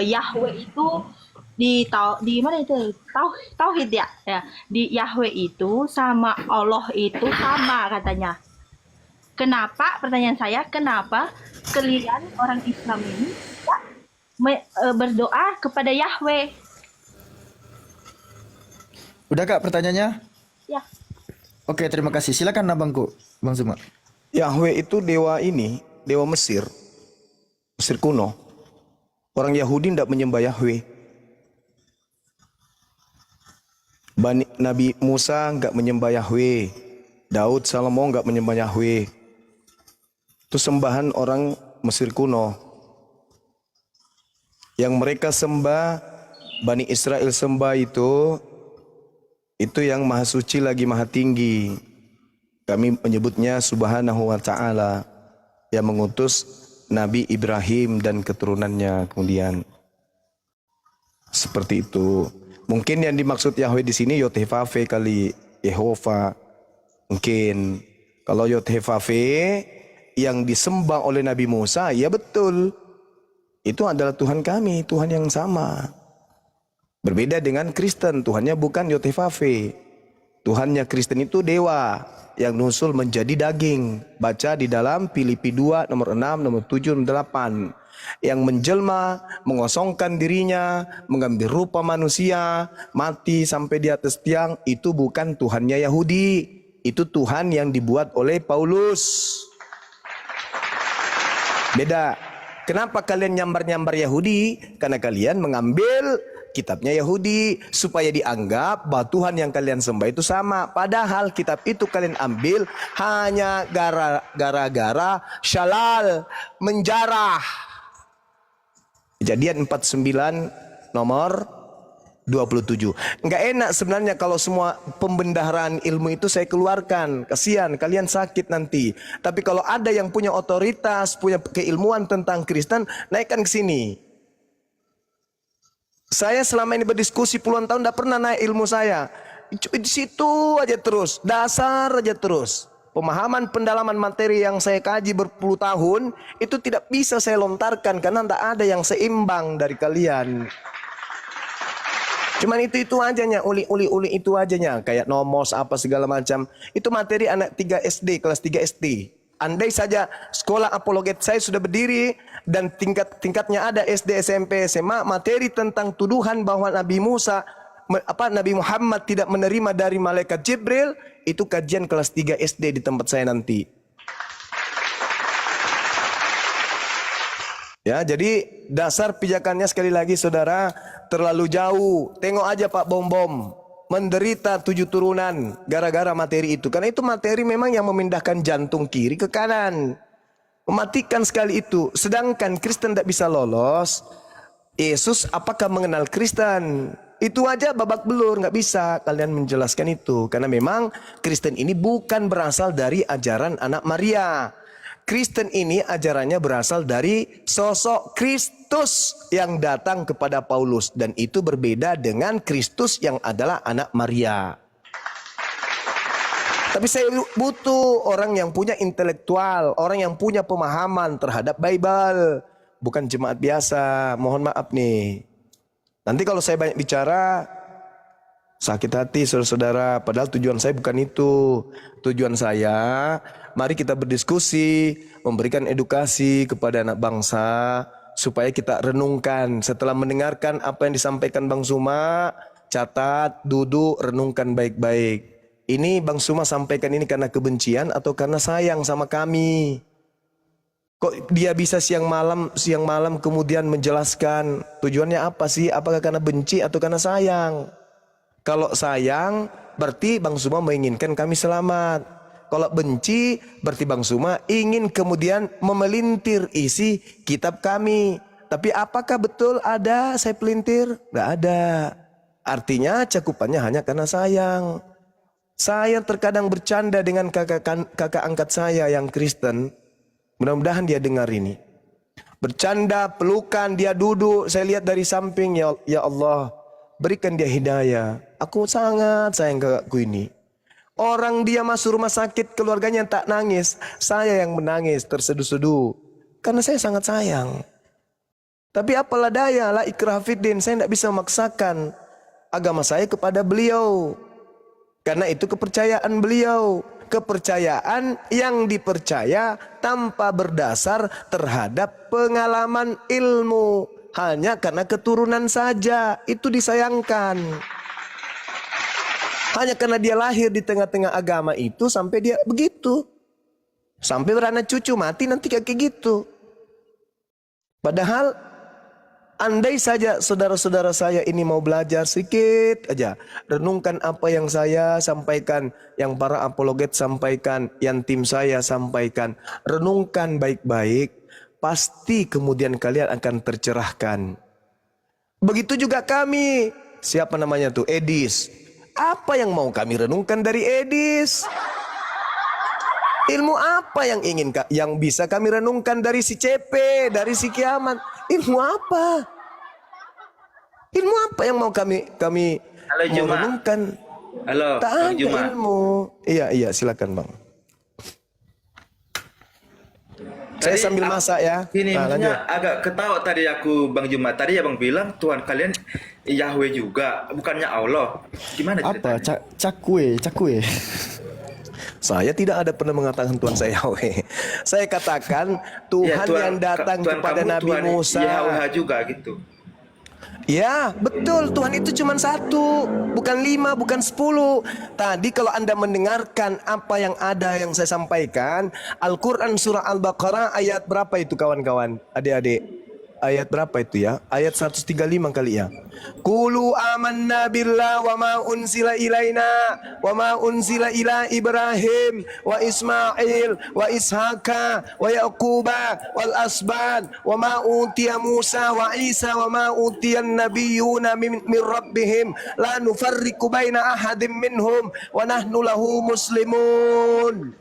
Yahweh itu di mana itu tauhid ya, ya di Yahweh itu sama Allah itu sama katanya. Kenapa, pertanyaan saya, kenapa kalian orang Islam ini tidak berdoa kepada Yahweh? Udah Kak pertanyaannya? Ya, Oke, terima kasih. Silakan abangku, Bang Zuma. Yahweh itu dewa ini, dewa Mesir, Mesir kuno. Orang Yahudi tidak menyembah Yahweh. Nabi Musa nggak menyembah Yahweh. Daud, Salomo nggak menyembah Yahweh. Itu sembahan orang Mesir kuno. Yang mereka sembah, Bani Israel sembah itu yang maha suci lagi maha tinggi. Kami menyebutnya Subhanahu wa ta'ala, yang mengutus Nabi Ibrahim dan keturunannya kemudian. Seperti itu. Mungkin yang dimaksud Yahweh di sini Yotevave kali, Yehova. Mungkin kalau Yotevave yang disembah oleh Nabi Musa, ya betul. Itu adalah Tuhan kami, Tuhan yang sama. Berbeda dengan Kristen, Tuhannya bukan Yotevave. Tuhannya Kristen itu dewa yang nusul menjadi daging. Baca di dalam Filipi 2 nomor 6, nomor 7, nomor 8. Yang menjelma, mengosongkan dirinya, mengambil rupa manusia, mati sampai di atas tiang, itu bukan Tuhannya Yahudi. Itu Tuhan yang dibuat oleh Paulus. Beda. Kenapa kalian nyambar-nyambar Yahudi? Karena kalian mengambil kitabnya Yahudi supaya dianggap bahwa Tuhan yang kalian sembah itu sama. Padahal kitab itu kalian ambil hanya gara-gara syalal, menjarah. Kejadian 49 nomor 27. Enggak enak sebenarnya kalau semua pembendaharaan ilmu itu saya keluarkan. Kasihan kalian sakit nanti. Tapi kalau ada yang punya otoritas, punya keilmuan tentang Kristen, naikkan ke sini. Saya selama ini berdiskusi puluhan tahun tidak pernah naik ilmu saya. Di situ aja terus, dasar aja terus. Pemahaman pendalaman materi yang saya kaji berpuluh tahun itu tidak bisa saya lontarkan karena tidak ada yang seimbang dari kalian. Cuman itu ajanya, uli itu ajanya, kayak nomos apa segala macam. Itu materi anak 3 SD, kelas 3 SD. Andai saja sekolah apologet saya sudah berdiri dan tingkatnya ada SD, SMP, SMA, materi tentang tuduhan bahwa Nabi Muhammad tidak menerima dari malaikat Jibril, itu kajian kelas 3 SD di tempat saya nanti. Ya, jadi dasar pijakannya sekali lagi saudara terlalu jauh. Tengok aja Pak Bom menderita 7 turunan gara-gara materi itu. Karena itu materi memang yang memindahkan jantung kiri ke kanan. Mematikan sekali itu. Sedangkan Kristen tidak bisa lolos. Yesus apakah mengenal Kristen? Itu aja babak belur, nggak bisa kalian menjelaskan itu. Karena memang Kristen ini bukan berasal dari ajaran anak Maria. Kristen ini ajarannya berasal dari sosok Kristus yang datang kepada Paulus. Dan itu berbeda dengan Kristus yang adalah anak Maria. Tapi saya butuh orang yang punya intelektual, orang yang punya pemahaman terhadap Bible. Bukan jemaat biasa, mohon maaf nih. Nanti kalau saya banyak bicara, sakit hati saudara-saudara. Padahal tujuan saya bukan itu. Tujuan saya, mari kita berdiskusi, memberikan edukasi kepada anak bangsa, supaya kita renungkan. Setelah mendengarkan apa yang disampaikan Bang Suma, catat, duduk, renungkan baik-baik. Ini Bang Suma sampaikan ini karena kebencian atau karena sayang sama kami? Kok dia bisa siang malam kemudian menjelaskan tujuannya apa sih? Apakah karena benci atau karena sayang? Kalau sayang berarti Bang Suma menginginkan kami selamat. Kalau benci berarti Bang Suma ingin kemudian memelintir isi kitab kami. Tapi apakah betul ada saya pelintir? Nggak ada. Artinya cakupannya hanya karena sayang. Saya terkadang bercanda dengan kakak angkat saya yang Kristen. Mudah-mudahan dia dengar ini. Bercanda, pelukan, dia duduk. Saya lihat dari samping, ya Allah, berikan dia hidayah. Aku sangat sayang kakakku ini. Orang dia masuk rumah sakit, keluarganya tak nangis. Saya yang menangis, terseduh-seduh. Karena saya sangat sayang. Tapi apalah daya, la ikrah fiddin, saya tidak bisa memaksakan agama saya kepada beliau. Karena itu kepercayaan beliau. Kepercayaan yang dipercaya tanpa berdasar terhadap pengalaman ilmu. Hanya karena keturunan saja. Itu disayangkan. Hanya karena dia lahir di tengah-tengah agama itu sampai dia begitu. Sampai beranak cucu mati nanti kayak gitu. Padahal andai saja saudara-saudara saya ini mau belajar sedikit aja. Renungkan apa yang saya sampaikan, yang para apologet sampaikan, yang tim saya sampaikan. Renungkan baik-baik, pasti kemudian kalian akan tercerahkan. Begitu juga kami. Siapa namanya tuh? Edis. Apa yang mau kami renungkan dari Edis? Ilmu apa yang yang bisa kami renungkan dari si CP, dari si Kiamat? Ilmu apa? Ilmu apa yang mau kami Halo, mau Juma. renungkan? Halo, Tak Bang ada Juma. ilmu. Iya, silakan Bang. Saya Tadi sambil masak ya. Ini Nah, lanjut. maksudnya agak ketawa tadi aku Bang Juma. Tadi Abang bilang Tuhan kalian Yahweh juga, bukannya Allah. Gimana Apa? ceritanya? Cakwe. Saya tidak ada pernah mengatakan Tuhan saya Yahweh. Saya katakan Tuhan, yang datang Tuhan kepada kamu Nabi Tuhan Musa. Yahweh juga gitu. Ya, betul. Tuhan itu cuma satu, bukan 5, bukan 10. Tadi kalau Anda mendengarkan apa yang ada yang saya sampaikan, Al-Quran surah Al-Baqarah ayat berapa itu kawan-kawan, adik-adik? Ayat berapa itu ya? Ayat 135 kali ya. Qulu amanna billah wa ma unzila ilaina wa ma unzila ila Ibrahim wa Ismail wa Ishaqa wa Yaquba wal asban wa ma utiya Musa wa Isa wa ma utiya an-nabiyyuna min rabbihim la nufarriqu baina ahadin minhum wa nahnu lahu muslimun.